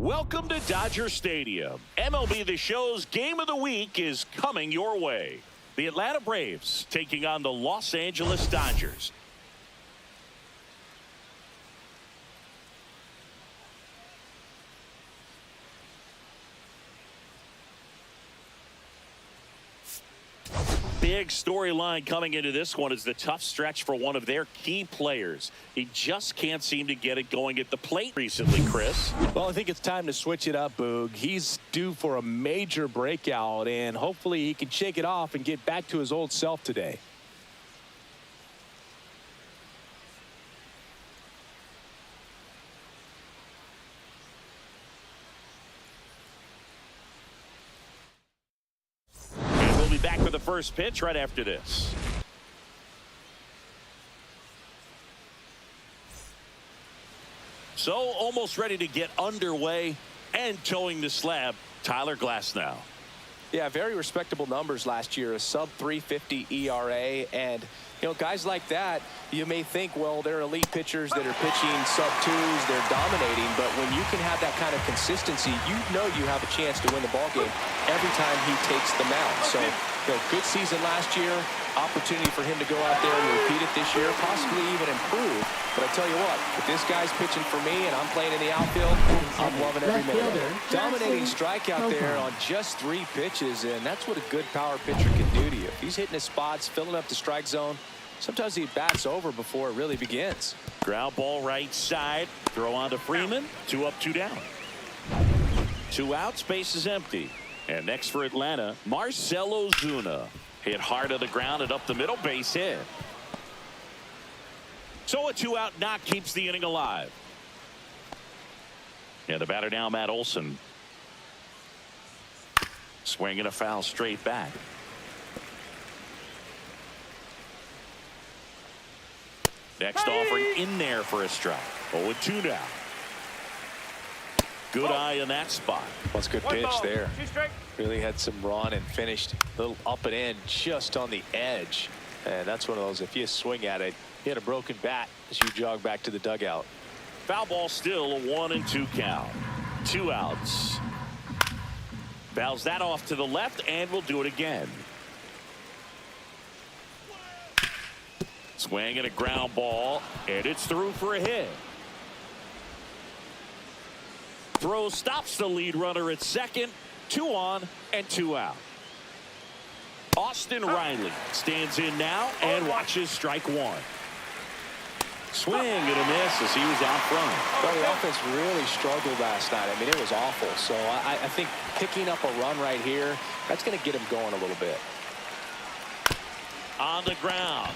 Welcome to Dodger Stadium. MLB The Show's Game of the Week is coming your way. The Atlanta Braves taking on the Los Angeles Dodgers. Big storyline coming into this one is the tough stretch for one of their key players. He just can't seem to get it going at the plate recently, Chris. Well, I think it's time to switch it up, Boog. He's due for a major breakout, and hopefully he can shake it off and get back to his old self today. Back for the first pitch right after this. So almost ready to get underway and towing the slab, Tyler Glasnow. Yeah, very respectable numbers last year, a sub 350 ERA, and you know, guys like that, you may think, well, they're elite pitchers that are pitching sub twos, they're dominating, but when you can have that kind of consistency, you know you have a chance to win the ball game every time he takes the mound. So, you know, good season last year, opportunity for him to go out there and repeat it this year, possibly even improve. But I tell you what, if this guy's pitching for me and I'm playing in the outfield, I'm loving every minute. Dominating strikeout there on just 3 pitches, and that's what a good power pitcher can do to you. If he's hitting his spots, filling up the strike zone, sometimes he bats over before it really begins. Ground ball right side. Throw on to Freeman. 2 up, 2 down. 2 outs. Base is empty. And next for Atlanta, Marcell Ozuna. Hit hard to the ground and up the middle. Base hit. So a 2-out knock keeps the inning alive. And the batter now, Matt Olson. Swinging a foul straight back. Next offering in there for a strike. 0-2 now. Good eye in that spot. That's a good pitch there. Really had some run and finished a little up and in just on the edge. And that's one of those, if you swing at it, you had a broken bat as you jog back to the dugout. Foul ball still, a 1-2 count. 2 outs. Fouls that off to the left and will do it again. Swing and a ground ball, and it's through for a hit. Throw stops the lead runner at second. 2 on and 2 out. Austin Riley stands in now and watches strike 1. Swing and a miss as he was out front. Well, the offense really struggled last night. I mean, it was awful. So I think picking up a run right here, that's going to get him going a little bit. On the ground.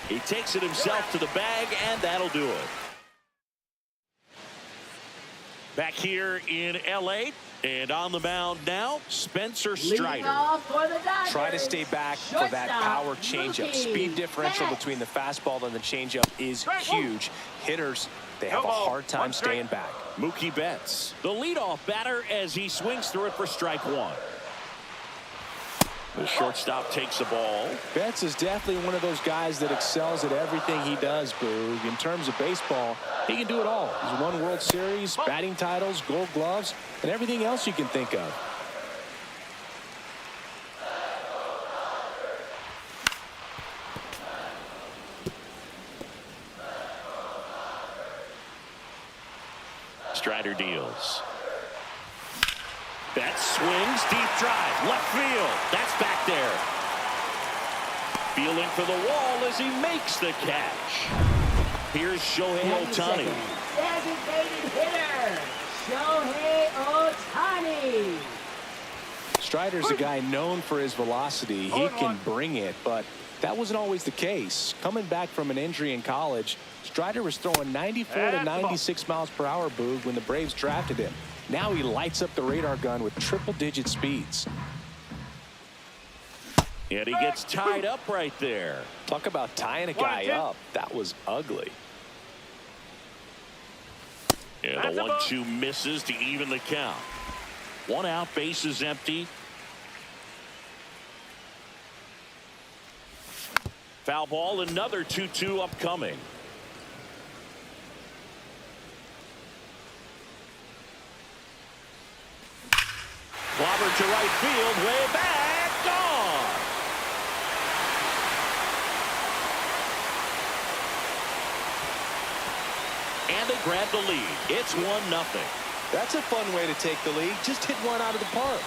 He takes it himself to the bag, and that'll do it. Back here in L.A., and on the mound now, Spencer Strider. Try to stay back for that power changeup. Speed differential between the fastball and the changeup is huge. Hitters, they have a hard time staying back. Mookie Betts, the leadoff batter, as he swings through it for strike 1. The shortstop takes the ball. Betts is definitely one of those guys that excels at everything he does, Boog. In terms of baseball, he can do it all. He's won World Series, batting titles, gold gloves, and everything else you can think of. Strider deals. Betts swings, deep drive, left field. That's back there. Feeling for the wall as he makes the catch. Here's Shohei Ohtani. Designated hitter, Shohei Ohtani. Strider's a guy known for his velocity. He can bring it, but that wasn't always the case. Coming back from an injury in college, Strider was throwing 94 to 96 miles per hour, Boog, when the Braves drafted him. Now he lights up the radar gun with triple-digit speeds. And he gets tied up right there. Talk about tying a guy up. That was ugly. And the 1-2 misses to even the count. 1 out, base is empty. Foul ball, another 2-2 upcoming. Clobbered to right field, way back, gone. And they grab the lead. It's 1-0. That's a fun way to take the lead. Just hit one out of the park.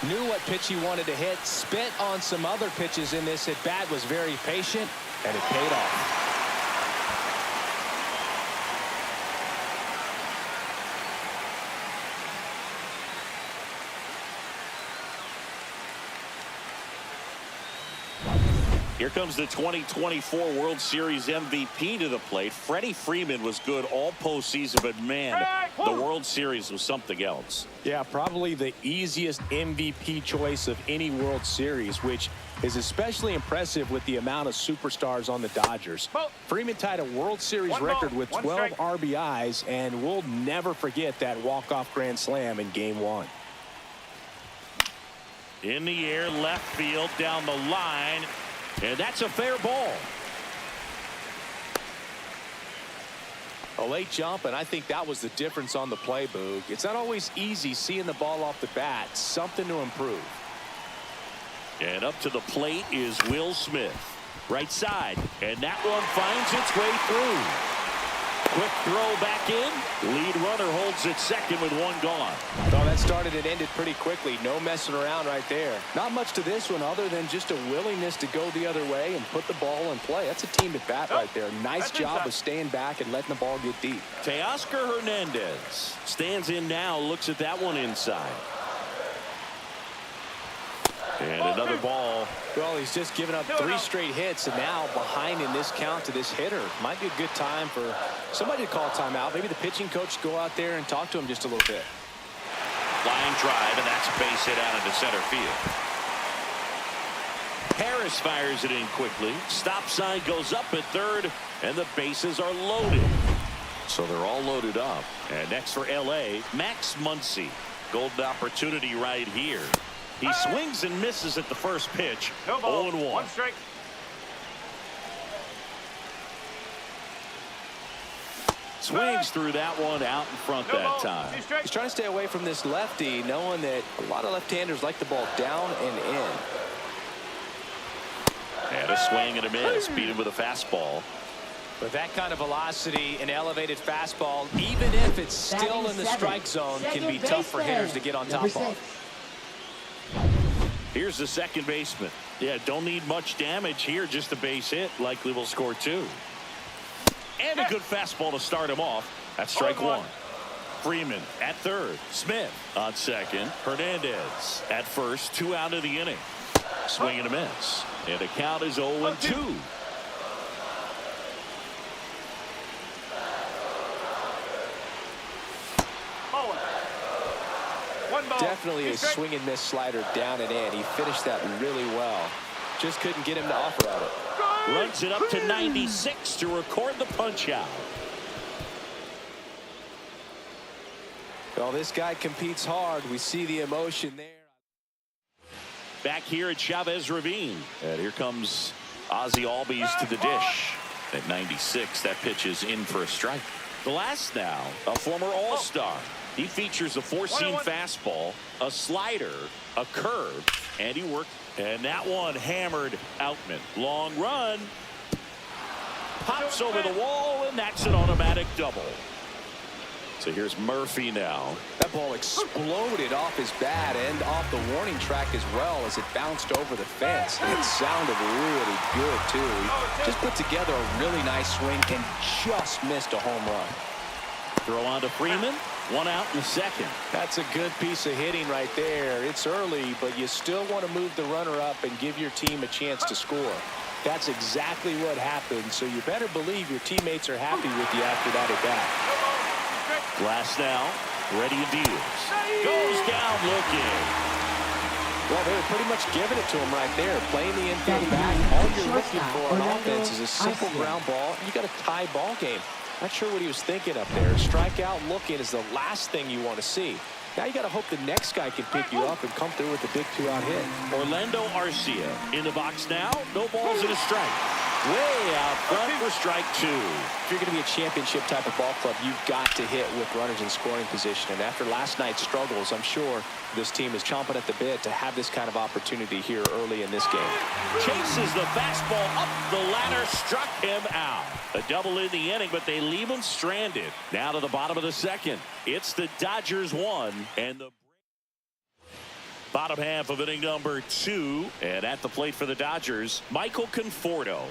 Knew what pitch he wanted to hit, spent on some other pitches in this at bat, was very patient, and it paid off. Here comes the 2024 World Series MVP to the plate. Freddie Freeman was good all postseason, but man, the World Series was something else. Yeah, probably the easiest MVP choice of any World Series, which is especially impressive with the amount of superstars on the Dodgers. Freeman tied a World Series record with 12 RBIs, and we'll never forget that walk-off grand slam in Game 1. In the air, left field, down the line. And that's a fair ball. A late jump, and I think that was the difference on the play, Boog. It's not always easy seeing the ball off the bat. Something to improve. And up to the plate is Will Smith. Right side. And that one finds its way through. Quick throw back in. Lead runner holds it second with one gone. Oh, that started and ended pretty quickly. No messing around right there. Not much to this one other than just a willingness to go the other way and put the ball in play. That's a team at bat right there. Nice job of staying back and letting the ball get deep. Teoscar Hernandez stands in now, looks at that one inside. And another ball. Well, he's just given up 3 straight hits, and now behind in this count to this hitter. Might be a good time for somebody to call a timeout. Maybe the pitching coach go out there and talk to him just a little bit. Line drive, and that's a base hit out into center field. Harris fires it in quickly. Stop sign goes up at third, and the bases are loaded. So they're all loaded up. And next for L.A., Max Muncy. Golden opportunity right here. He swings and misses at the first pitch. 0-1. One strike. Swings through that one out in front that time. He's trying to stay away from this lefty, knowing that a lot of left-handers like the ball down and in. And a swing and a miss. Beat him with a fastball. With that kind of velocity, an elevated fastball, even if it's still in the strike zone, can be tough for hitters to get on top of. Here's the second baseman. Yeah, don't need much damage here. Just a base hit. Likely will score 2. And a good fastball to start him off. That's strike 1. Freeman at third. Smith on second. Hernandez at first. 2 out of the inning. Swing and a miss. And the count is 0-2. Definitely a swing and miss slider down and in. He finished that really well. Just couldn't get him to offer at it. Runs it up to 96 to record the punch out. Well, this guy competes hard. We see the emotion there. Back here at Chavez Ravine. And here comes Ozzie Albies to the dish. At 96, that pitch is in for a strike. The last now, a former All-Star. He features a 4-seam fastball, a slider, a curve, and he worked. And that one hammered Outman. Long run. Pops over the wall, and that's an automatic double. So here's Murphy now. That ball exploded off his bat and off the warning track as well as it bounced over the fence. And it sounded really good, too. He just put together a really nice swing and just missed a home run. Throw on to Freeman. 1 out in the second. That's a good piece of hitting right there. It's early, but you still want to move the runner up and give your team a chance to score. That's exactly what happened, so you better believe your teammates are happy with you after that at bat. Glass now, ready and deals. Goes down looking. Well, they were pretty much giving it to him right there, playing the infield back. All you're looking for on offense is a simple ground ball. You got a tie ball game. Not sure what he was thinking up there. Strikeout looking is the last thing you want to see. Now you got to hope the next guy can pick you up and come through with a big 2-out hit. Orlando Arcia in the box now. No balls and a strike. Way out front for strike 2. If you're going to be a championship type of ball club, you've got to hit with runners in scoring position. And after last night's struggles, I'm sure this team is chomping at the bit to have this kind of opportunity here early in this game. Chases the fastball up the ladder, struck him out. A double in the inning, but they leave him stranded. Now to the bottom of the second. It's the Dodgers 1 and the bottom half of inning number 2. And at the plate for the Dodgers, Michael Conforto.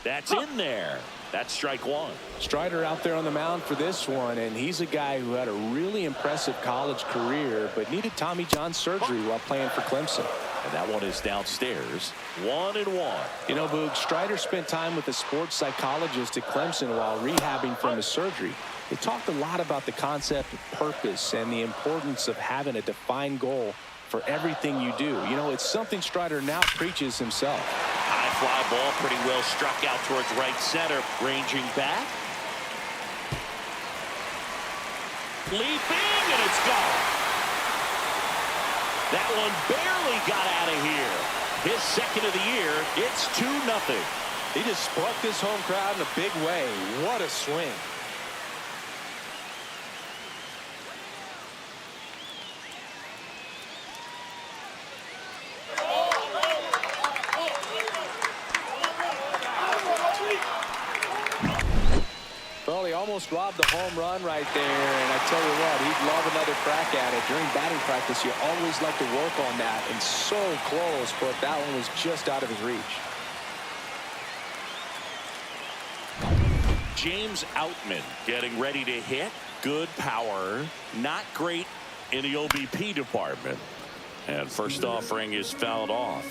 That's in there. That's strike 1. Strider out there on the mound for this one, and he's a guy who had a really impressive college career but needed Tommy John surgery while playing for Clemson. And that one is downstairs. 1-1. You know, Boog, Strider spent time with a sports psychologist at Clemson while rehabbing from his surgery. They talked a lot about the concept of purpose and the importance of having a defined goal for everything you do. You know, it's something Strider now preaches himself. High fly ball, pretty well struck out towards right center. Ranging back. Leaping, and it's gone. That one barely got out of here. His second of the year. It's 2-0. He just struck this home crowd in a big way. What a swing. Well, he almost robbed the home run right there, and I tell you what, he'd love another crack at it. During batting practice, you always like to work on that, and so close, but that one was just out of his reach. James Outman getting ready to hit. Good power. Not great in the OBP department. And first offering is fouled off.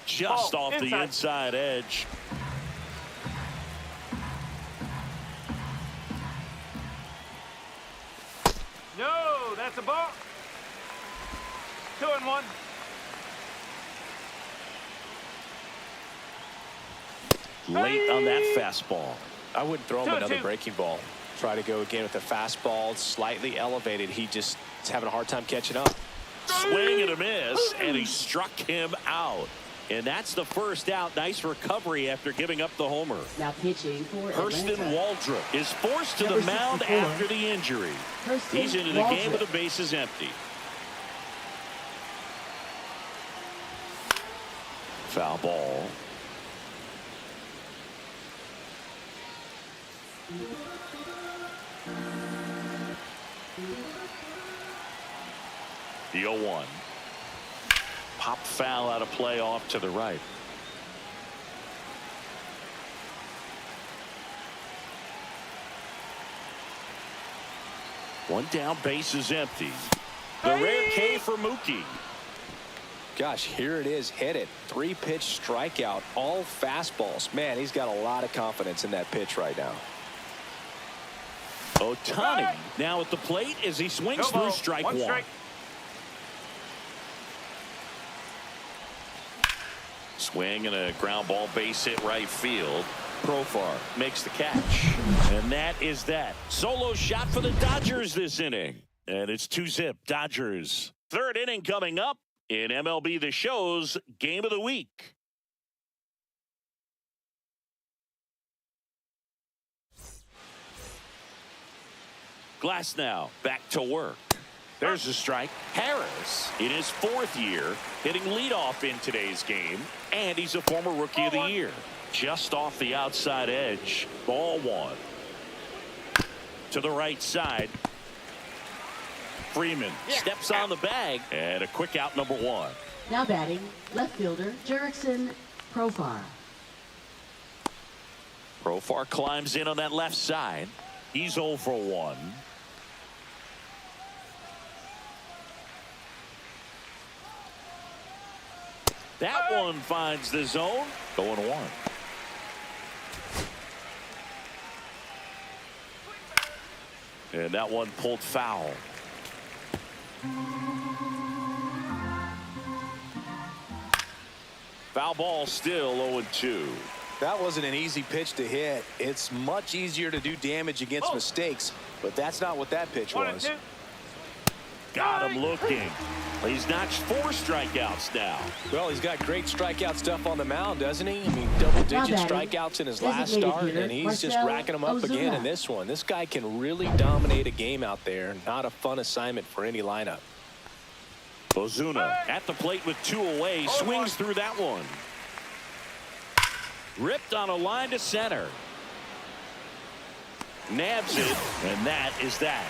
Just off the inside edge. No, that's a ball. 2-1. Late on that fastball. I wouldn't throw him another breaking ball. Try to go again with a fastball, slightly elevated. He just is having a hard time catching up. Swing and a miss, and he struck him out. And that's the first out. Nice recovery after giving up the homer. Now pitching for Hurston Atlanta. Waldrop is forced to the Number mound 64. after the injury. Hurston He's into the game with Waldrop. the bases empty. Foul ball. The 0-1. Pop foul out of play off to the right. One down, base is empty. The rare K for Mookie. Gosh, here it is, hit it. 3-pitch strikeout, all fastballs. Man, he's got a lot of confidence in that pitch right now. Ohtani now at the plate as he swings through strike 1. Swing and a ground ball, base hit right field. Profar makes the catch. And that is that. Solo shot for the Dodgers this inning. And it's 2-0 Dodgers. Third inning coming up in MLB The Show's Game of the Week. Glass now back to work. There's a strike. Harris in his 4th year hitting leadoff in today's game, and he's a former Rookie of the Year. Just off the outside edge. Ball 1. To the right side. Freeman steps on the bag, and a quick out, number 1. Now batting, left fielder Jerickson Profar. Profar climbs in on that left side. He's 0 for 1. That one finds the zone. 0-1. And that one pulled foul. Foul ball, still 0-2. That wasn't an easy pitch to hit. It's much easier to do damage against mistakes, but that's not what that pitch was. Got him looking. He's notched 4 strikeouts now. Well, he's got great strikeout stuff on the mound, doesn't he? I mean, double-digit strikeouts in his last start, and he's just racking them up again in this one. This guy can really dominate a game out there. Not a fun assignment for any lineup. Ozuna at the plate with 2 away. Swings through that one. Ripped on a line to center. Nabs it, and that is that.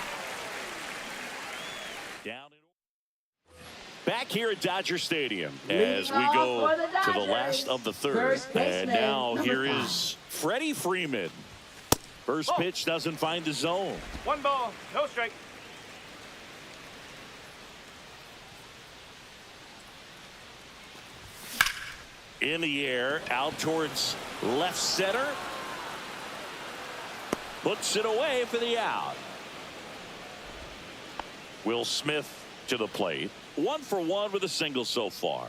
Down back here at Dodger Stadium as we go to the last of the third. And now here is Freddie Freeman. First pitch doesn't find the zone. 1 ball, no strike. In the air, out towards left center. Puts it away for the out. Will Smith to the plate. 1 for 1 with a single so far.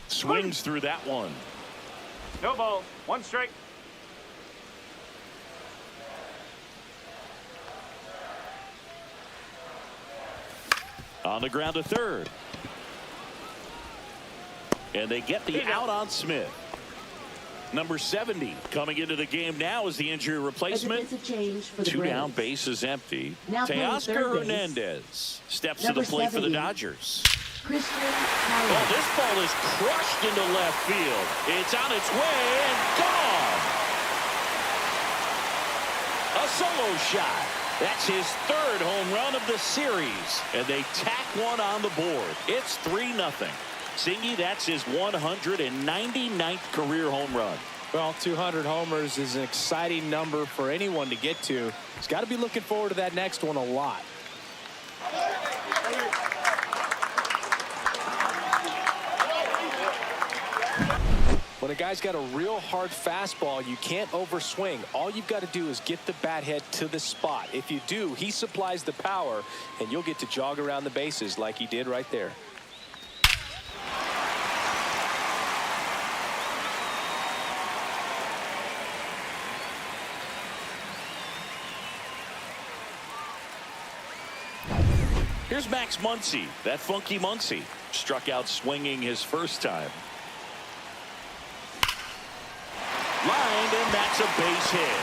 Swings through that one. No ball, 1 strike. On the ground to third. And they get the out on Smith. Number 70 coming into the game now is the injury replacement. 2 down, bases empty. Teoscar Hernandez steps to the plate for the Dodgers. Oh, this ball is crushed into left field. It's on its way and gone. A solo shot. That's his 3rd home run of the series. And they tack one on the board. It's 3-0. Singy, that's his 199th career home run. Well, 200 homers is an exciting number for anyone to get to. He's got to be looking forward to that next one a lot. When a guy's got a real hard fastball, you can't overswing. All you've got to do is get the bat head to the spot. If you do, he supplies the power, and you'll get to jog around the bases like he did right there. Here's Max Muncy. That funky Muncy struck out swinging his first time. Lined, and that's a base hit.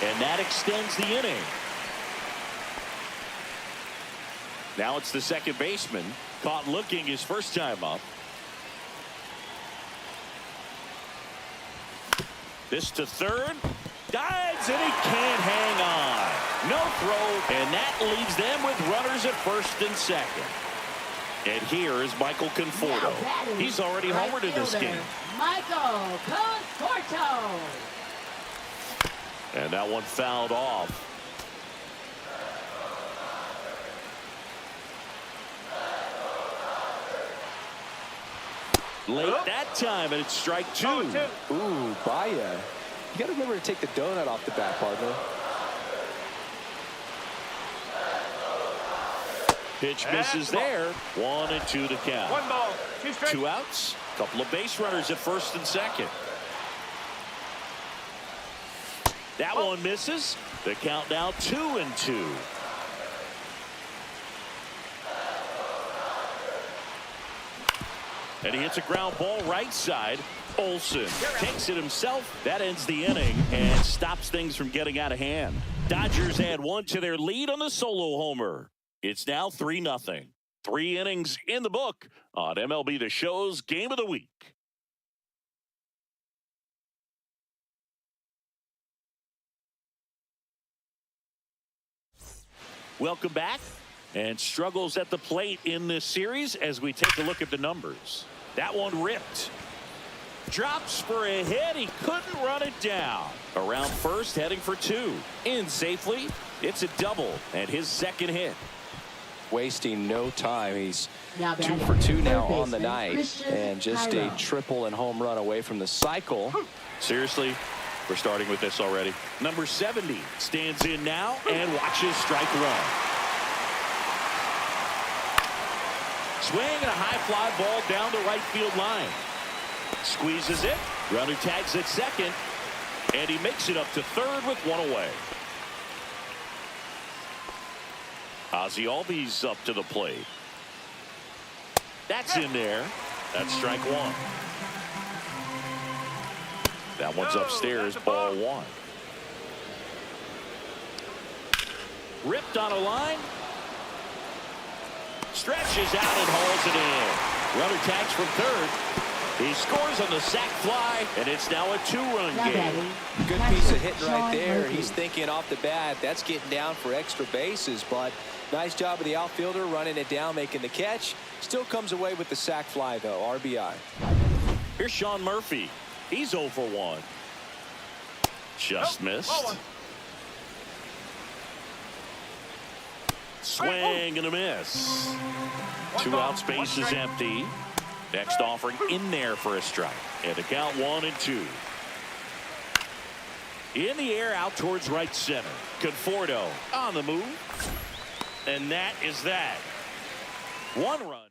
And that extends the inning. Now it's the second baseman caught looking his first time up. This to third. Dives, and he can't hang on. No throw, and that leaves them with runners at first and second. And here is Michael Conforto. He's already homered in this game. Michael Conforto. And that one fouled off. Late that time, and it's strike 2. Ooh, Baya. You got to remember to take the donut off the bat, partner. Pitch misses there. 1 and 2 to count. 1 ball, 2 strikes. 2 outs. Couple of base runners at first and second. That one misses. The count now 2 and 2. And he hits a ground ball right side. Olsen takes it himself. That ends the inning and stops things from getting out of hand. Dodgers add 1 to their lead on the solo homer. It's now 3-0. 3 innings in the book on MLB The Show's Game of the Week. Welcome back. And struggles at the plate in this series as we take a look at the numbers. That one ripped. Drops for a hit. He couldn't run it down. Around first, heading for 2. In safely. It's a double and his second hit. Wasting no time. He's 2 for 2 now on the night, and just a triple and home run away from the cycle. Seriously, we're starting with this already. Number 70 stands in now and watches strike 1. Swing and a high fly ball down the right field line. Squeezes it. Runner tags at second. And he makes it up to third with one away. Ozzie Albies up to the plate. That's in there. That's strike one. That one's upstairs, ball one. Ripped on a line. Stretches out and hauls it in. Runner tags from third. He scores on the sac fly, and it's now a two-run game. Good piece of hitting right there. He's thinking off the bat, that's getting down for extra bases, but nice job of the outfielder running it down, making the catch. Still comes away with the sac fly, though. RBI. Here's Sean Murphy. He's 0 for 1. Just missed. Swing and a miss. 2 outs, base is empty. Next offering in there for a strike. And the count 1-2. In the air out towards right center. Conforto on the move. And that is that. 1 run.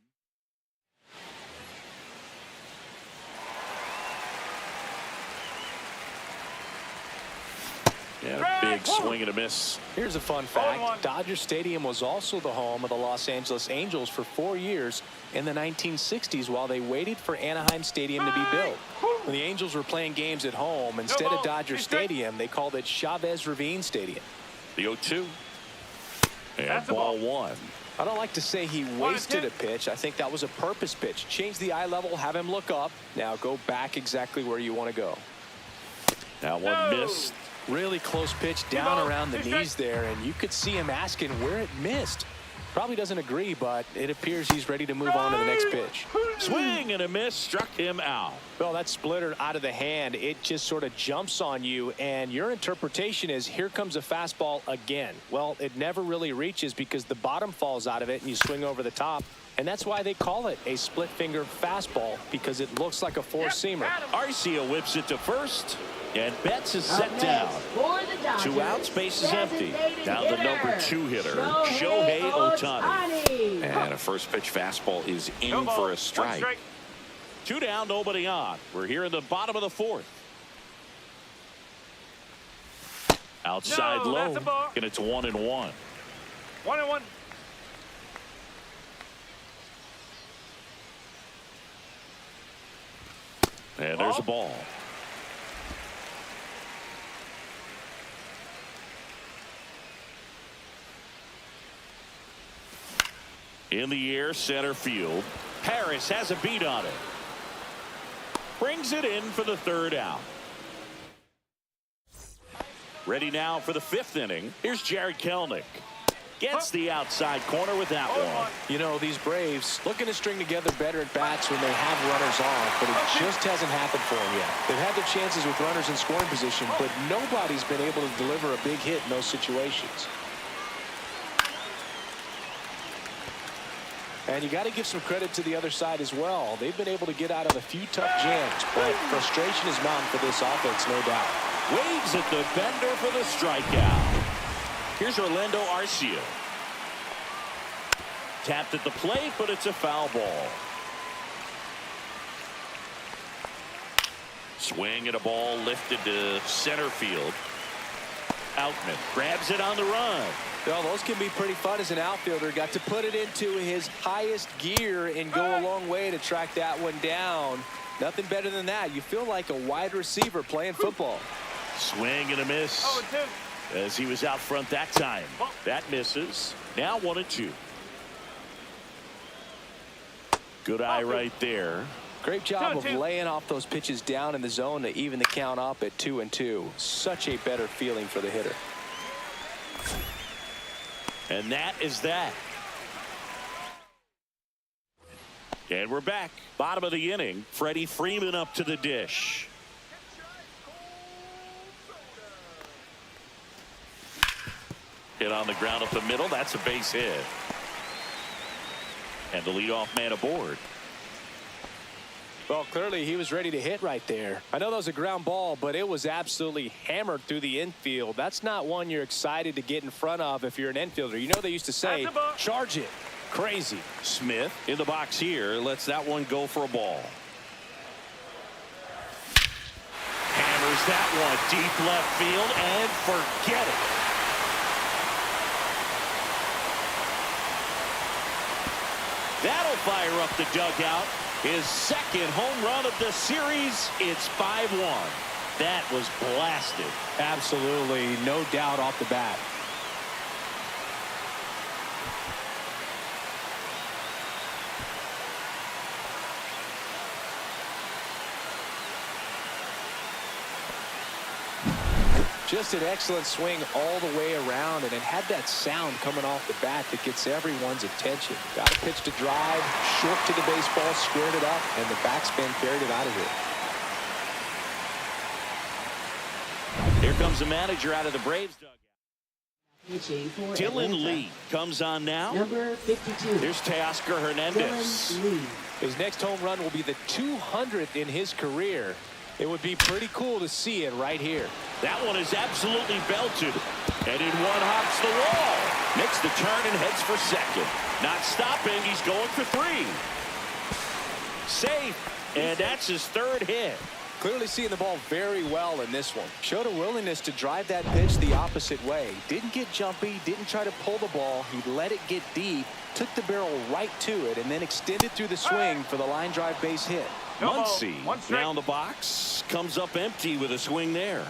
Yeah, big swing and a miss. Here's a fun fact. Dodger Stadium was also the home of the Los Angeles Angels for 4 years in the 1960s while they waited for Anaheim Stadium to be built. When the Angels were playing games at home, instead of Dodger Stadium, they called it Chavez Ravine Stadium. The 0-2. And ball one. I don't like to say he wasted a pitch. I think that was a purpose pitch. Change the eye level, have him look up. Now go back exactly where you want to go. That one missed. Really close pitch down around the knees there, and you could see him asking where it missed. Probably doesn't agree, but it appears he's ready to move on to the next pitch. Swing and a miss, struck him out. Well, that splitter out of the hand, it just sort of jumps on you, and your interpretation is here comes a fastball again. Well, it never really reaches because the bottom falls out of it and you swing over the top. And that's why they call it a split finger fastball, because it looks like a four-seamer. Arcia whips it to first. And Betts is set down. 2 outs, base is empty. Now the number 2 hitter, Shohei Ohtani. And a first pitch fastball is in for a strike. 2 down, nobody on. We're here in the bottom of the 4th. Outside low, and it's 1-1. 1-1. And there's a ball. In the air, center field. Harris has a beat on it. Brings it in for the 3rd out. Ready now for the 5th inning. Here's Jared Kelenic. Gets the outside corner with that one. You know, these Braves looking to string together better at bats when they have runners on, but it just hasn't happened for them yet. They've had their chances with runners in scoring position, but nobody's been able to deliver a big hit in those situations. And you got to give some credit to the other side as well. They've been able to get out of a few tough jams, but frustration is mounting for this offense, no doubt. Waves at the bender for the strikeout. Here's Orlando Arcia. Tapped at the plate, but it's a foul ball. Swing at a ball lifted to center field. Outman grabs it on the run. Well, those can be pretty fun as an outfielder. Got to put it into his highest gear and go a long way to track that one down. Nothing better than that. You feel like a wide receiver playing football. Swing and a miss. As he was out front that time. That misses. Now 1-2. Good eye right there. Great job of laying off those pitches down in the zone to even the count up at 2-2. Such a better feeling for the hitter. And that is that. And we're back. Bottom of the inning. Freddie Freeman up to the dish. Hit on the ground up the middle. That's a base hit. And the leadoff man aboard. Well, clearly he was ready to hit right there. I know that was a ground ball, but it was absolutely hammered through the infield. That's not one you're excited to get in front of if you're an infielder. You know they used to say, charge it. Crazy. Smith in the box here lets that one go for a ball. Hammers that one deep left field and forget it. That'll fire up the dugout. His second home run of the series. It's 5-1. That was blasted. Absolutely, no doubt off the bat. Just an excellent swing all the way around, and it had that sound coming off the bat that gets everyone's attention. Got a pitch to drive, short to the baseball, squared it up, and the backspin carried it out of here. Here comes the manager out of the Braves dugout. Pitching for Dylan Atlanta. Lee comes on now. Number 52. Here's Teoscar Hernandez. Dylan Lee. His next home run will be the 200th in his career. It would be pretty cool to see it right here. That one is absolutely belted. And in one hops the wall. Makes the turn and heads for second. Not stopping. He's going for 3. Safe. And that's his 3rd hit. Clearly seeing the ball very well in this one. Showed a willingness to drive that pitch the opposite way. Didn't get jumpy, didn't try to pull the ball. He let it get deep, took the barrel right to it, and then extended through the swing for the line drive base hit. Muncy now in the box. Comes up empty with a swing there.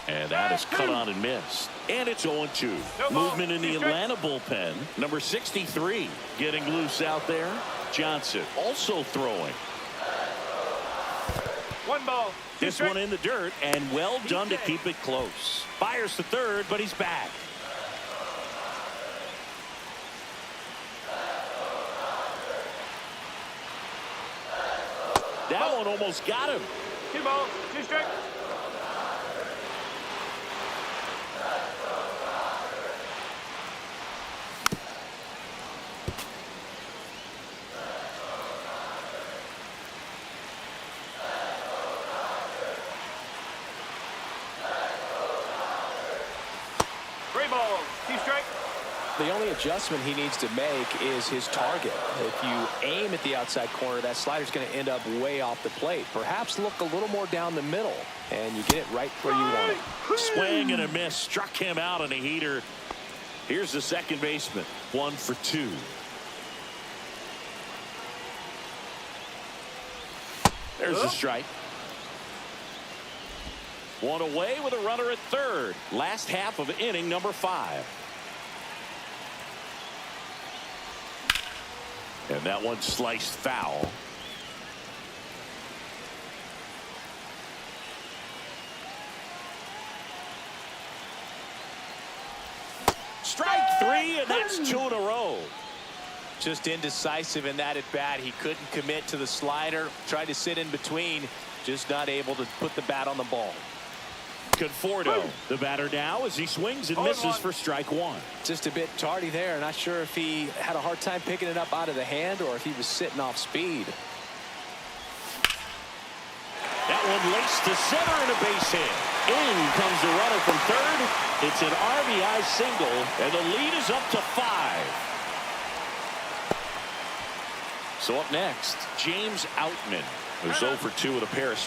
And that is cut on and missed. And it's 0-2. Movement in the Atlanta bullpen. Number 63 getting loose out there. Johnson also throwing. 1 ball. This one in the dirt, and well done to keep it close. Fires to third, but he's back. That one almost got him. 2 balls. 2 strikes. The only adjustment he needs to make is his target. If you aim at the outside corner, that slider's going to end up way off the plate. Perhaps look a little more down the middle, and you get it right where you want it. Swing and a miss. Struck him out on a heater. Here's the second baseman. 1 for 2. There's a strike. 1 away with a runner at third. Last half of inning number 5. And that one sliced foul. Strike 3, and that's 2 in a row. Just indecisive in that at bat. He couldn't commit to the slider. Tried to sit in between. Just not able to put the bat on the ball. Conforto, the batter now, as he swings and misses for strike 1. Just a bit tardy there. Not sure if he had a hard time picking it up out of the hand or if he was sitting off speed. That one laced to center and a base hit. In comes the runner from third. It's an RBI single, and the lead is up to 5. So up next, James Outman, who's 0 for 2 with a pair of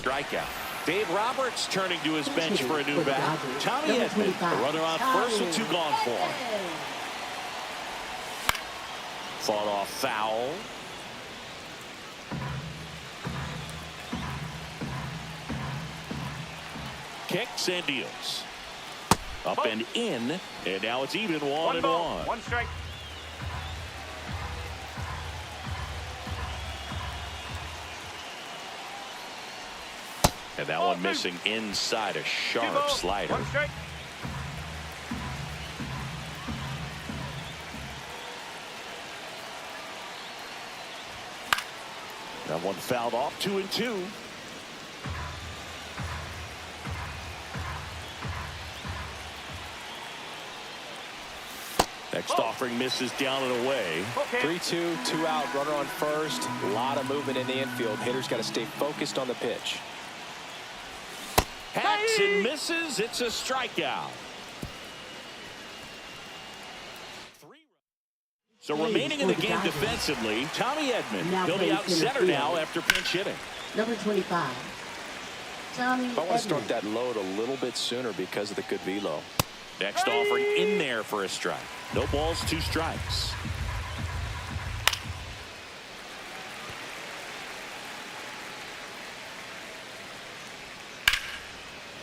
strikeout. Dave Roberts turning to his bench for a new bat. Tommy Edman, the runner on first with 2 gone for him. Fought off foul. Kicks and deals. Up and in, and now it's even 1 and 1. 1 strike. And that one missing inside a sharp slider. 1 strike. That one fouled off. 2 and 2. Next offering misses down and away. 3-2, 2 out, runner on first. A lot of movement in the infield. Hitter's got to stay focused on the pitch. Hacks and misses. It's a strikeout. So remaining in the game defensively, Tommy Edman. He'll be out center now after pinch hitting. Number 25, Tommy I want to start Edman. that load a little bit sooner because of the good velo. Next offering in there for a strike. No balls, 2 strikes.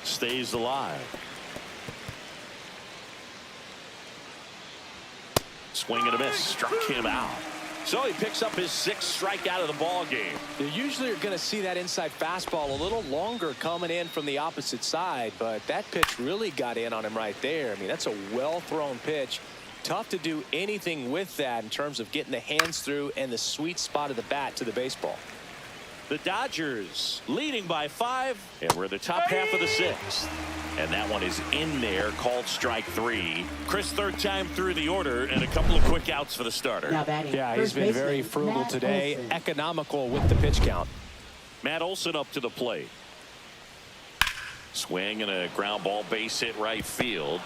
Stays alive. Swing and a miss. Struck him out. So he picks up his 6th strikeout of the ball game. You usually are going to see that inside fastball a little longer coming in from the opposite side, but that pitch really got in on him right there. I mean, that's a well-thrown pitch. Tough to do anything with that in terms of getting the hands through and the sweet spot of the bat to the baseball. The Dodgers leading by 5, and we're the top half of the 6th. And that one is in there, called strike 3. Chris, 3rd time through the order, and a couple of quick outs for the starter. Now batting, Yeah, he's first been very baseman, frugal Matt today, Olson. economical with the pitch count. Matt Olson up to the plate. Swing and a ground ball, base hit right field.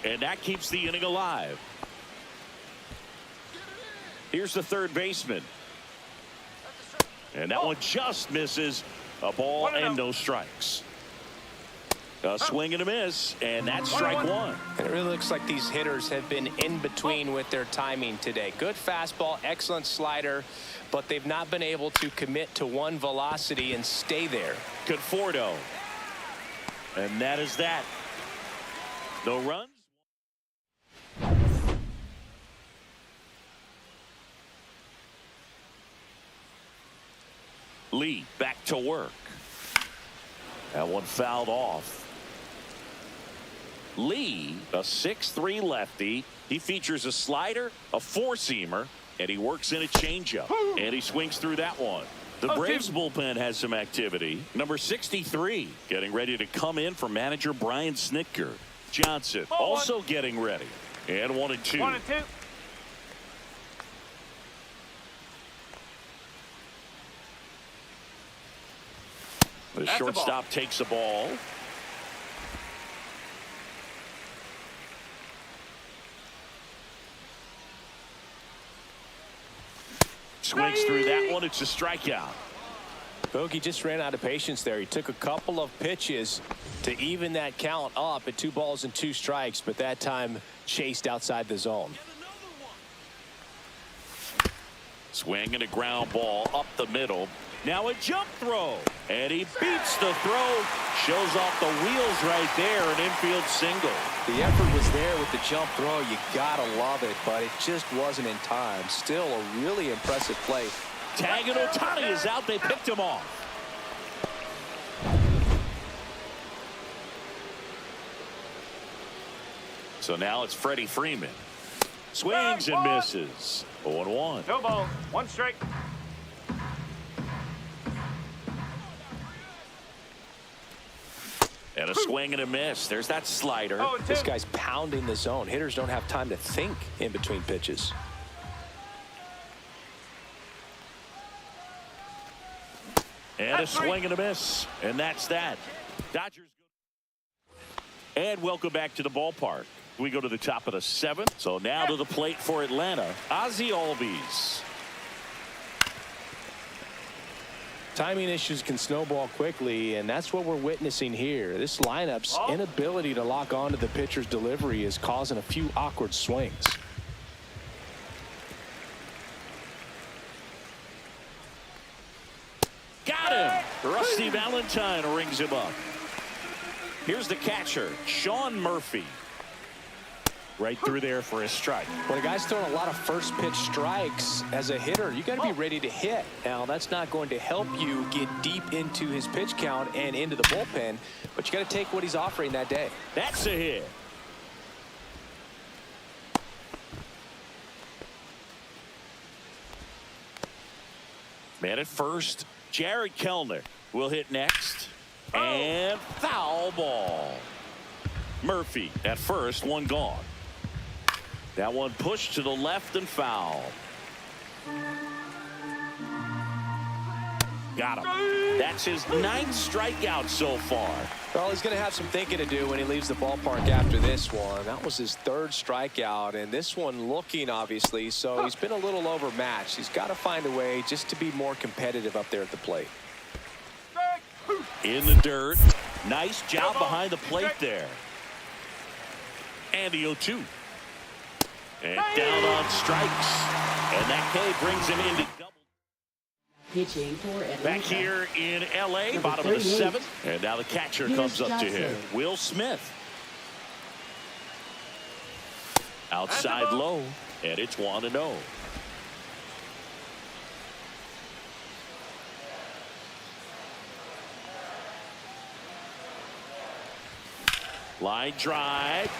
And that keeps the inning alive. Here's the 3rd baseman. And that one just misses. A ball and no strikes. A swing and a miss, and that's strike 1. And it really looks like these hitters have been in between with their timing today. Good fastball, excellent slider, but they've not been able to commit to one velocity and stay there. Conforto. And that is that. No runs. Lee back to work. That one fouled off. Lee, a 6'3" lefty. He features a slider, a 4-seamer, and he works in a changeup. And he swings through that one. The Braves bullpen has some activity. Number 63 getting ready to come in for manager Brian Snitker. Johnson also getting ready. And 1-2. 1-2. The shortstop takes the ball. Swings through that one. It's a strikeout. Bogey just ran out of patience there. He took a couple of pitches to even that count up at 2 balls and 2 strikes, but that time chased outside the zone. Swing and a ground ball up the middle. Now a jump throw. And he beats the throw. Shows off the wheels right there. An infield single. The effort was there with the jump throw. You gotta love it, but it just wasn't in time. Still a really impressive play. Tag and Ohtani is out. They picked him off. So now it's Freddie Freeman. Swings and misses. 0-1. No ball. 1 strike. And a swing and a miss. There's that slider. This guy's pounding the zone. Hitters don't have time to think in between pitches. And a swing and a miss. And that's that. Dodgers. And welcome back to the ballpark. We go to the top of the 7th. So now to the plate for Atlanta, Ozzie Albies. Timing issues can snowball quickly, and that's what we're witnessing here. This lineup's inability to lock onto the pitcher's delivery is causing a few awkward swings. Got him. Rusty Valentine rings him up. Here's the catcher, Sean Murphy. Right through there for a strike. When a guy's throwing a lot of first pitch strikes as a hitter, you got to be ready to hit. Now, that's not going to help you get deep into his pitch count and into the bullpen, but you got to take what he's offering that day. That's a hit. Man at first, Jared Kellner will hit next. And foul ball. Murphy at first, one gone. That one pushed to the left and foul. Got him. That's his 9th strikeout so far. Well, he's going to have some thinking to do when he leaves the ballpark after this one. That was his 3rd strikeout, and this one looking, obviously, so he's been a little overmatched. He's got to find a way just to be more competitive up there at the plate. In the dirt. Nice job behind the plate there. And the 0-2. And down on strikes. And that K brings him into double. Pitching for Atlanta. Back here in L.A., bottom of the 7th. And now the catcher comes up to him. Will Smith. Outside low. And it's 1-0. Line drive.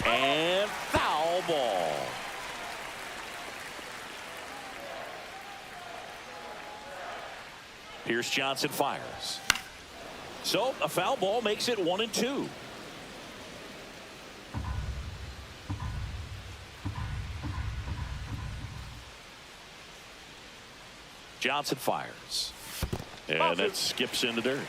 And foul ball. Pierce Johnson fires. So a foul ball makes it 1-2. Johnson fires. And that skips in the dirt.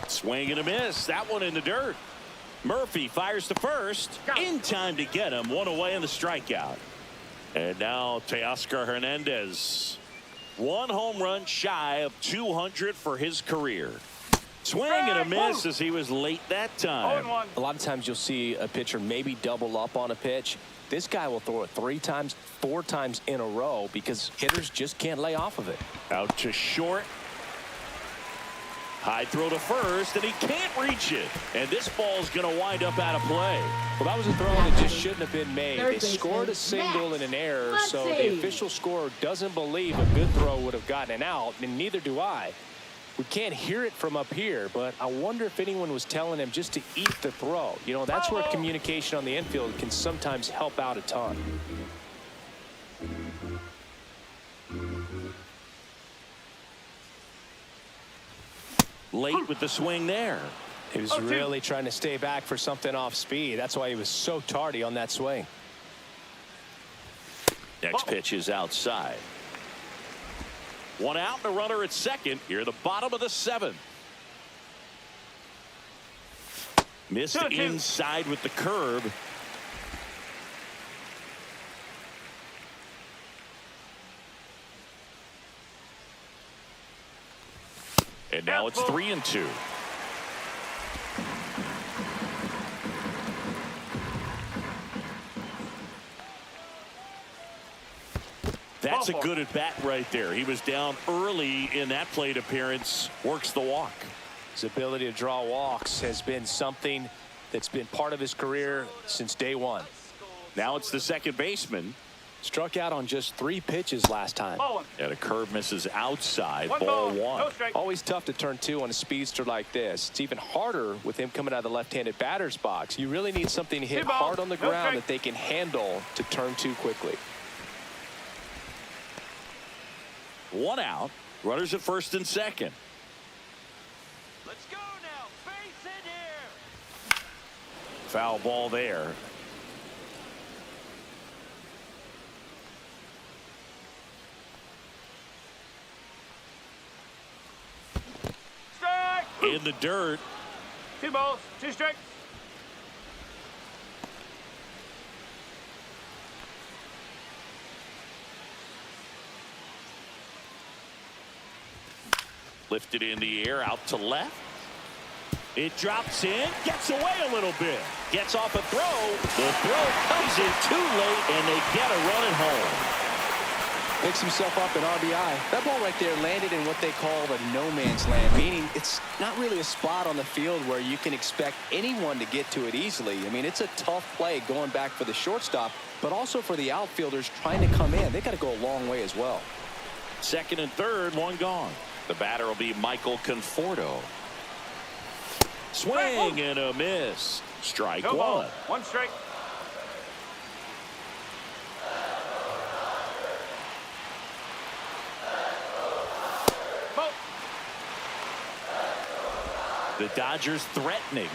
Swing and a miss. That one in the dirt. Murphy fires to first. In time to get him. 1 away in the strikeout. And now Teoscar Hernandez. 1 home run shy of 200 for his career. Swing and a miss as he was late that time. A lot of times you'll see a pitcher maybe double up on a pitch. This guy will throw it 3 times, 4 times in a row because hitters just can't lay off of it. Out to short. High throw to first, and he can't reach it. And this ball's going to wind up out of play. Well, that was a throw that just shouldn't have been made. They scored a single and an error, so the official scorer doesn't believe a good throw would have gotten an out, and neither do I. We can't hear it from up here, but I wonder if anyone was telling him just to eat the throw. You know, that's where communication on the infield can sometimes help out a ton. Late with the swing there. He was really trying to stay back for something off speed. That's why he was so tardy on that swing. Next pitch is outside. 1 out and a runner at second. Here at the bottom of the 7th. Missed inside with the curve. And now it's 3-2. That's a good at bat right there. He was down early in that plate appearance. Works the walk. His ability to draw walks has been something that's been part of his career since day one. Now it's the second baseman. Struck out on just 3 pitches last time. And a curve misses outside. Ball 1. Always tough to turn 2 on a speedster like this. It's even harder with him coming out of the left-handed batter's box. You really need something to hit hard on the ground that they can handle to turn 2 quickly. 1 out. Runners at first and second. Let's go now. Face it here. Foul ball there. In the dirt. 2 balls, 2 strikes. Lifted in the air out to left. It drops in, gets away a little bit, gets off a throw. The throw comes in too late, and they get a run at home. Picks himself up an RBI. That ball right there landed in what they call the no man's land, meaning it's not really a spot on the field where you can expect anyone to get to it easily. I mean, it's a tough play going back for the shortstop, but also for the outfielders trying to come in. They got to go a long way as well. Second and third, 1 gone. The batter will be Michael Conforto. Swing and a miss. Strike 1. 1 strike. The Dodgers threatening.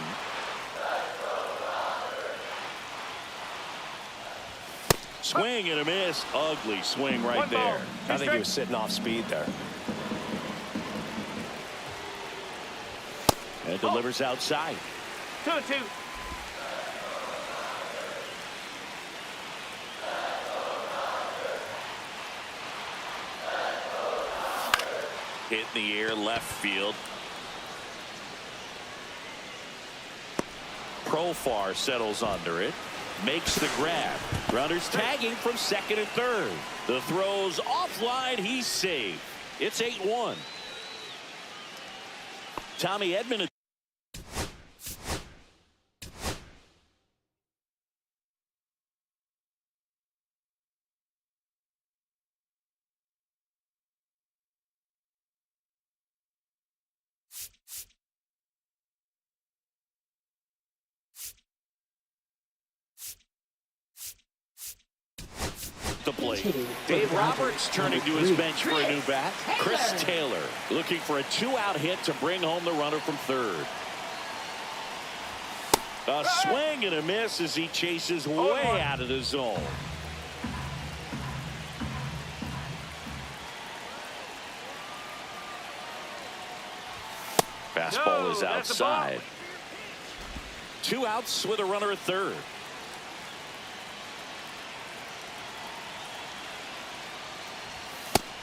Swing and a miss. Ugly swing right One ball, there. two I think he was strikes. sitting off speed there. And delivers outside. 2-2. Hit in the air, left field. Profar settles under it. Makes the grab. Runners tagging from second and third. The throw's offline. He's safe. It's 8-1. Tommy Edman. The plate. Dave Roberts turning to his bench for a new bat. Chris Taylor looking for a 2-out hit to bring home the runner from third. A swing and a miss as he chases way out of the zone. Fastball is that's a ball. outside. 2 outs with a runner at third.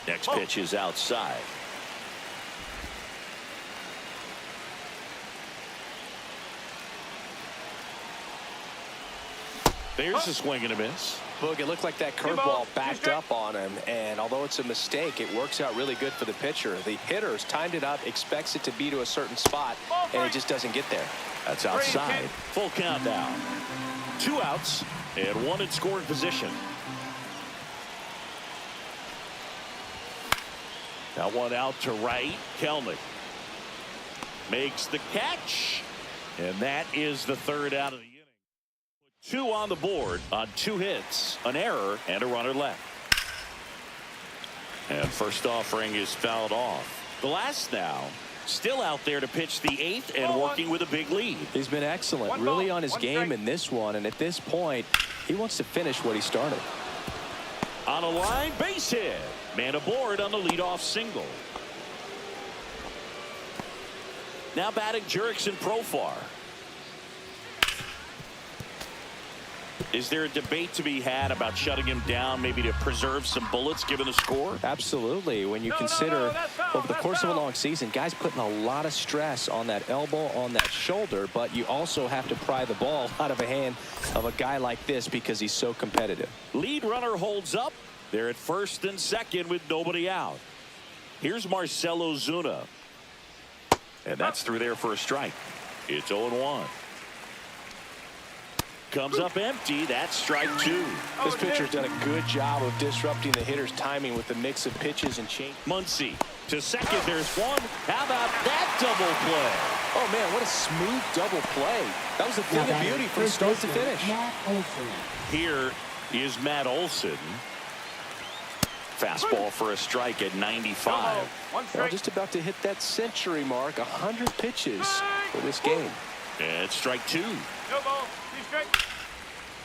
Next pitch is outside. There's a swing and a miss. Boog, it looked like that curveball backed up on him, and although it's a mistake, it works out really good for the pitcher. The hitter's timed it up, expects it to be to a certain spot, and it just doesn't get there. That's outside. Full count now. 2 outs and 1 in scoring position. Now 1 out to right. Kelnick makes the catch, and that is the 3rd out of the inning. 2 on the board on 2 hits, an error, and a runner left. And first offering is fouled off. The last now still out there to pitch the 8th and working with a big lead. He's been excellent, really on his game in this one, and at this point, he wants to finish what he started. On a line, base hit. Man aboard on the leadoff single. Now batting Jurickson Profar. Is there a debate to be had about shutting him down, maybe to preserve some bullets given the score? Absolutely. When you consider over the course of a long season, guys putting a lot of stress on that elbow, on that shoulder, but you also have to pry the ball out of a hand of a guy like this because he's so competitive. Lead runner holds up. They're at first and second with nobody out. Here's Marcell Ozuna. And that's through there for a strike. It's 0-1. Comes up empty. That's strike 2. This pitcher's done a good job of disrupting the hitter's timing with the mix of pitches and change. Muncy to second. There's 1. How about that double play? Oh, man, what a smooth double play. That was a thing of beauty from start to finish. Here is Matt Olson. Fastball for a strike at 95. Well, just about to hit that century mark. 100 pitches for this game. And strike 2. No ball, 2 strikes.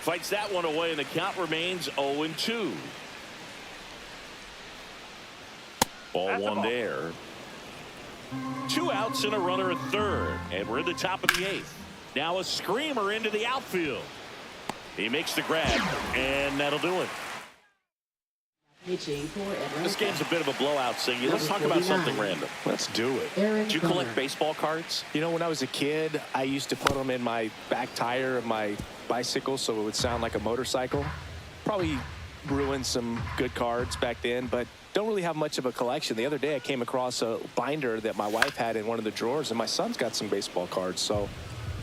Fights that one away, and the count remains 0-2. Ball 1 there. 2 outs and a runner at third, and we're in the top of the 8th. Now a screamer into the outfield. He makes the grab, and that'll do it. This game's a bit of a blowout, Singy. Let's talk about something random. Let's do it. Did you collect baseball cards? You know, when I was a kid, I used to put them in my back tire of my bicycle so it would sound like a motorcycle. Probably ruined some good cards back then, but don't really have much of a collection. The other day I came across a binder that my wife had in one of the drawers, and my son's got some baseball cards. So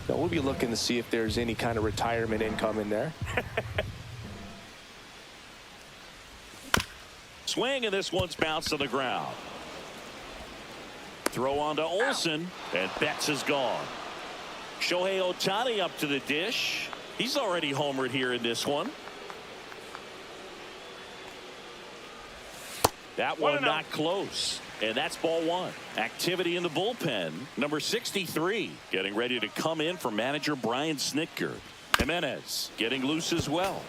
we'll be looking to see if there's any kind of retirement income in there. Swing, and this one's bounced to the ground. Throw on to Olson, and Betts is gone. Shohei Ohtani up to the dish. He's already homered here in this one. That one not close, and that's ball 1. Activity in the bullpen. Number 63 getting ready to come in for manager Brian Snitker. Jimenez getting loose as well.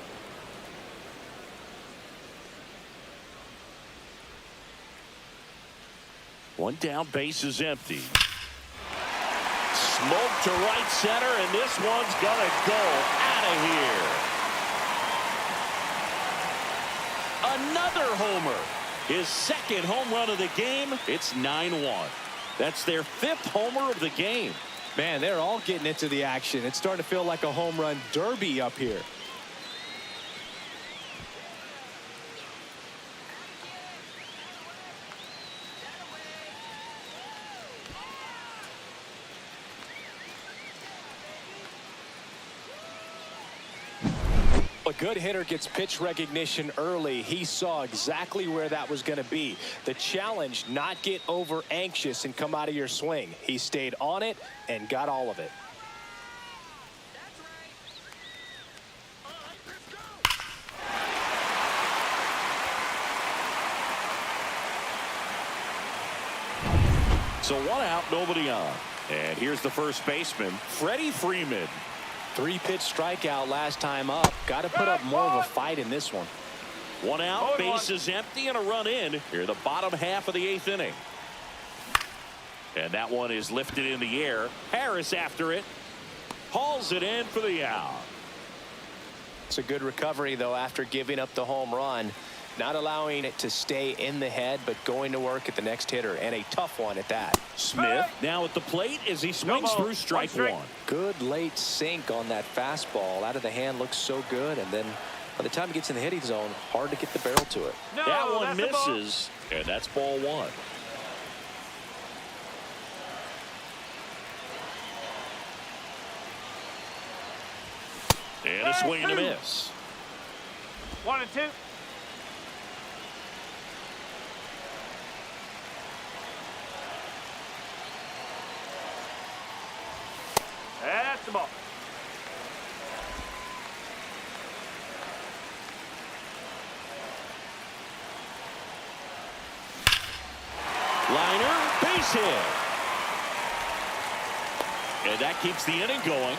One down, base is empty. Smoke to right center, and this one's gonna go out of here. Another homer. His second home run of the game. It's 9-1. That's their 5th homer of the game. Man, they're all getting into the action. It's starting to feel like a home run derby up here. A good hitter gets pitch recognition early. He saw exactly where that was going to be. The challenge, not get over anxious and come out of your swing. He stayed on it and got all of it. So 1 out, nobody on. And here's the first baseman, Freddie Freeman. 3-pitch strikeout last time up. Got to put up more of a fight in this one. 1 out, base is empty, and a run in. Here, the bottom half of the 8th inning. And that one is lifted in the air. Harris after it. Hauls it in for the out. It's a good recovery, though, after giving up the home run. Not allowing it to stay in the head, but going to work at the next hitter, and a tough one at that. Smith now at the plate as he swings through strike 1. Good late sink on that fastball. Out of the hand, looks so good, and then by the time it gets in the hitting zone, hard to get the barrel to it. No, that one misses, and that's ball 1. And a swing and a miss. 1 and 2. That's the ball. Liner, base hit. And that keeps the inning going.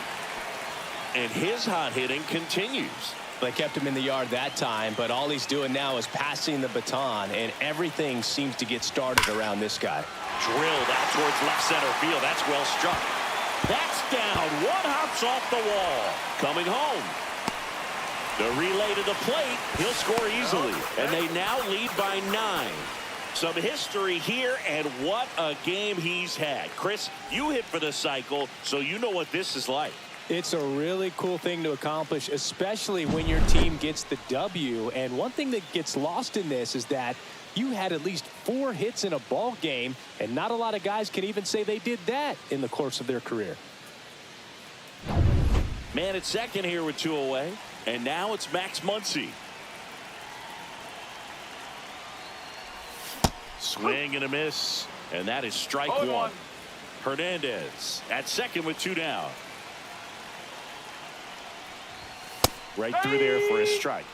And his hot hitting continues. They kept him in the yard that time, but all he's doing now is passing the baton, and everything seems to get started around this guy. Drilled out towards left center field. That's well struck. That's down. 1 hops off the wall. Coming home. The relay to the plate. He'll score easily. And they now lead by 9. Some history here, and what a game he's had. Chris, you hit for the cycle, so you know what this is like. It's a really cool thing to accomplish, especially when your team gets the W. And one thing that gets lost in this is that you had at least 4 hits in a ball game, and not a lot of guys can even say they did that in the course of their career. Man at second here with 2 away, and now it's Max Muncy. Swing and a miss, and that is strike 1. Hernandez at second with 2 down. Right through there for a strike.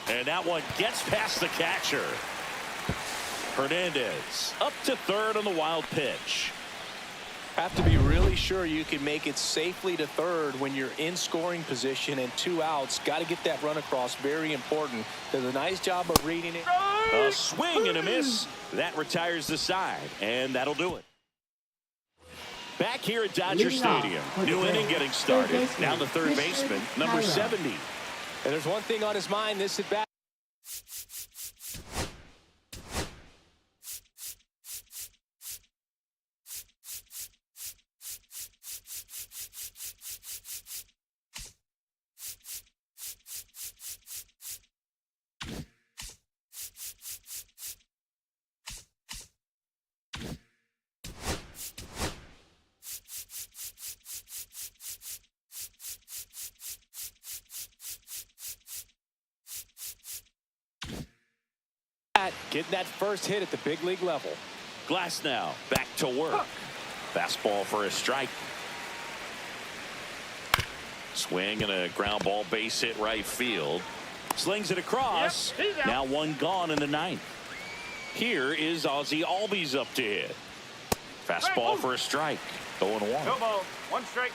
And that one gets past the catcher. Hernandez up to third on the wild pitch. Have to be really sure you can make it safely to third when you're in scoring position and 2 outs. Got to get that run across. Very important. Does a nice job of reading it. A swing and a miss. That retires the side, and that'll do it. Back here at Dodger Stadium. New inning getting started. Now the third baseman, number 70. And there's one thing on his mind this at bat. Getting that first hit at the big league level. Glass now back to work. Fastball for a strike. Swing and a ground ball base hit right field. Slings it across. Now 1 gone in the 9th. Here is Ozzie Albies up to hit. Fastball for a strike. 0-1. No ball. 1 strike.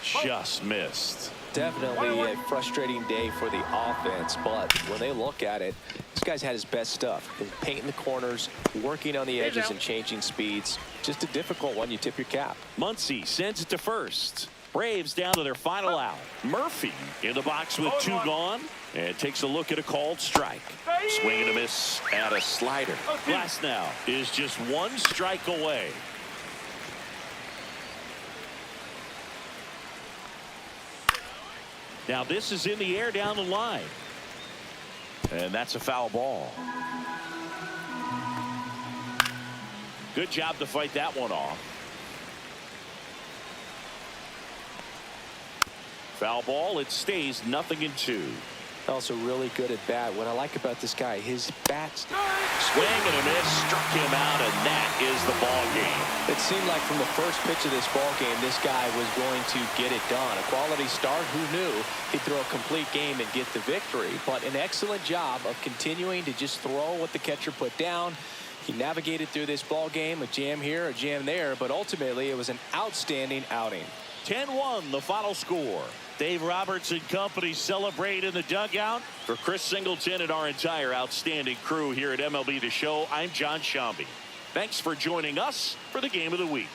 just missed. Definitely a frustrating day for the offense, but when they look at it, this guy's had his best stuff. Painting the corners, working on the edges and changing speeds. Just a difficult one. You tip your cap. Muncy sends it to first. Braves down to their final out. Murphy in the box with 2 gone and takes a look at a called strike. Swing and a miss at a slider. Glasnow is just 1 strike away. Now this is in the air down the line. And that's a foul ball. Good job to fight that one off. Foul ball. It stays 0-2. Also really good at bat. What I like about this guy, his bats. Swing and a miss, struck him out, and that is the ball game. It seemed like from the first pitch of this ball game, this guy was going to get it done. A quality start. Who knew he'd throw a complete game and get the victory? But an excellent job of continuing to just throw what the catcher put down. He navigated through this ball game, a jam here, a jam there, but ultimately it was an outstanding outing. 10-1 the final score. Dave Roberts and company celebrate in the dugout. For Chris Singleton and our entire outstanding crew here at MLB The Show, I'm John Shambi. Thanks for joining us for the Game of the Week.